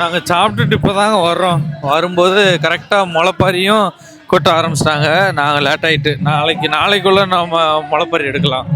நாங்கள் சாப்பிட்டுட்டு இப்போ தாங்க வர்றோம். வரும்போது கரெக்டாக முளைப்பாரியும் கொட்ட ஆரம்பிச்சிட்டாங்க. நாங்கள் லேட் ஆகிட்டு நாளைக்குள்ளே நம்ம முளைப்பாரி எடுக்கலாம்.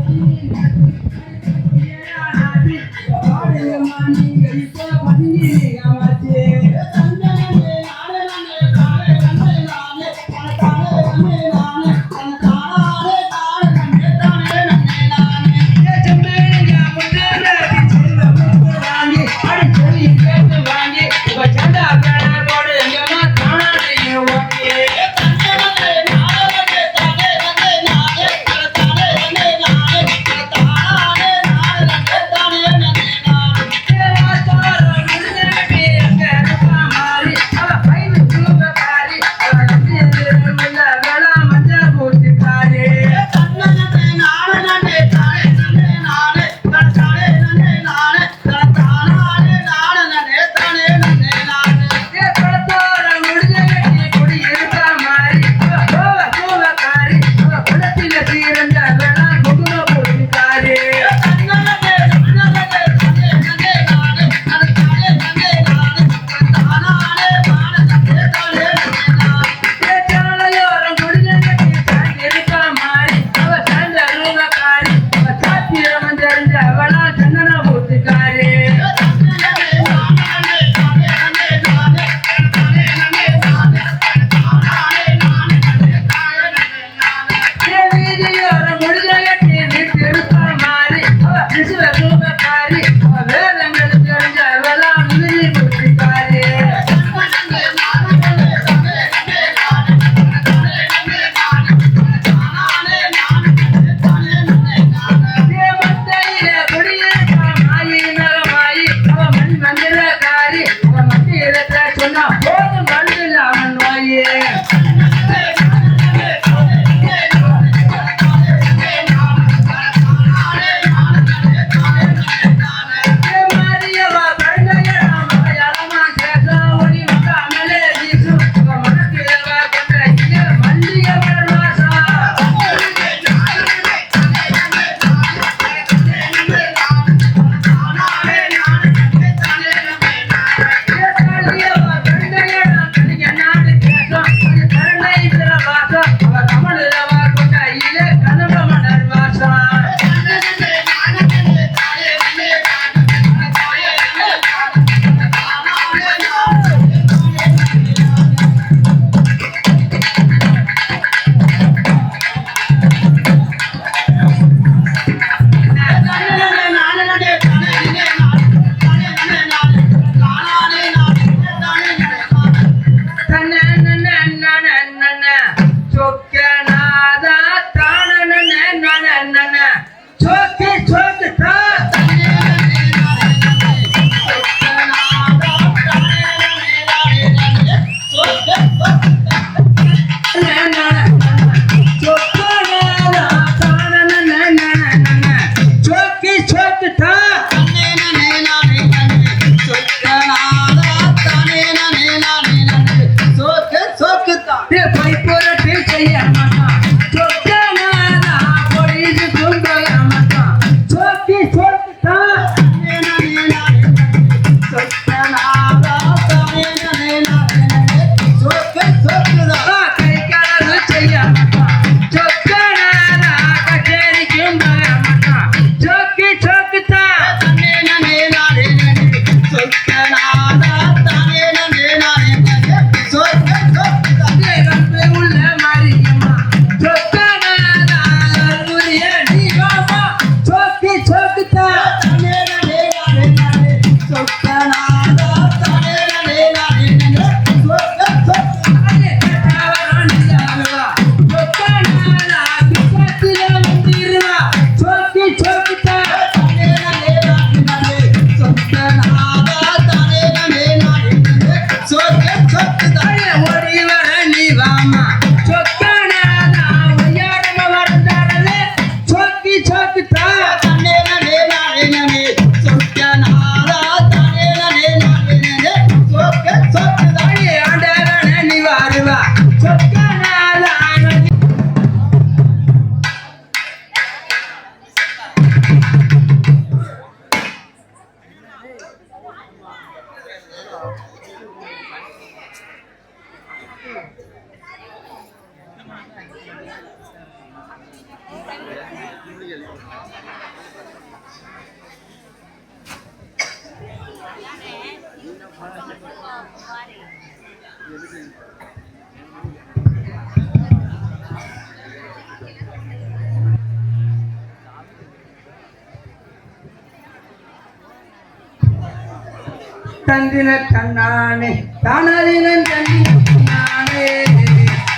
தந்தின தன்னானே தானறினன் தந்தின தன்னானே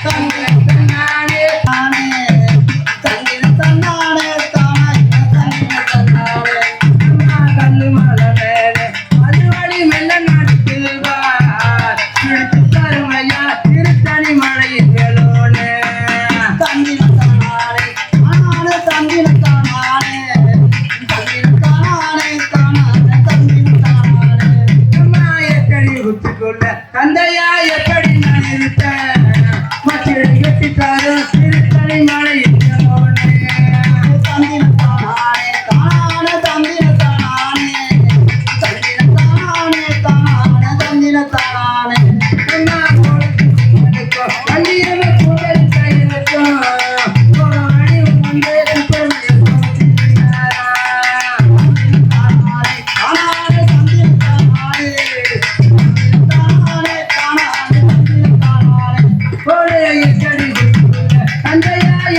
தந்தின தன்னானே தானே தந்தின தன்னானே தானே தந்தின தன்னானே கல்லு மலை மேலே மதுவடி மெல்ல நாட்டில் வா திருத்து கருமையா திருத்தணி மலையில் வேலோனே தந்தின தன்னானே தானே தந்தின தானே தந்தின தானே தானே தந்தின தானே குத்துக்குள்ள தந்தையா எப்படி நான் இருப்பேன் மச்சிடி கட்டித்தாரும் திருத்தணி மலையில் தந்தின தானே தானே தந்தின தானே தந்தின தானே தானே தந்தின தானே வள்ளியவ கூடல் கையிலுக்கும் ஒரு அடி ஒன்றே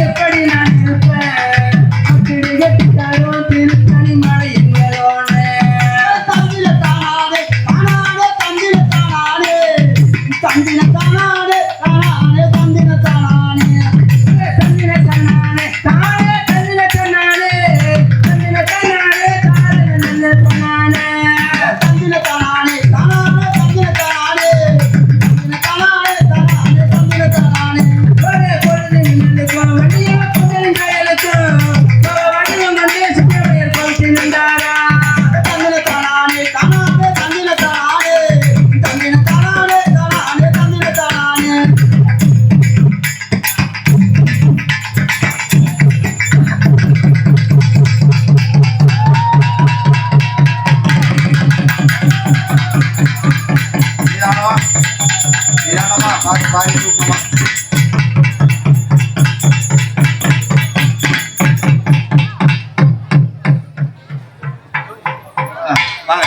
எப்படி நான் இருப்பேன் அப்படி கட்டித்தாரும் திருத்தணி மலையில் மேலோனே தந்தின தானே தானே தந்தின தானே தந்தின தானே தானே தந்தின தானே தந்தின தானே தானே தந்தின தானே தந்தின தானே தானே நல்ல தானே தந்தின தானே தானே தந்தின தானே தந்தின தானே தானே தந்தின தானே ஒரே பொழுது நின்னுக்கு வண்டிய புதன் கையிலுக்கு வண்டியம் வந்து சுற்றியர் போட்டு நின்றாரா தந்தின தானே தானே தந்தின தானே தந்தின தானே தானே தந்தின தானே நிதானமா நிதானமா பார்த்து பாதி தூக்கமா வாங்க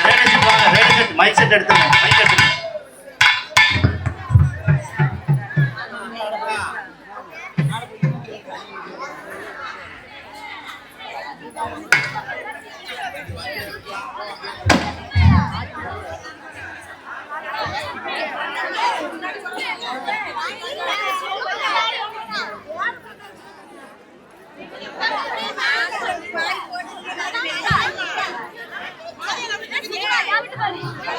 ரேடியோ செட் வாங்க ரேடியோ செட் மைக் செட் எடுத்துங்க மைக் எடுத்துங்க Yeah.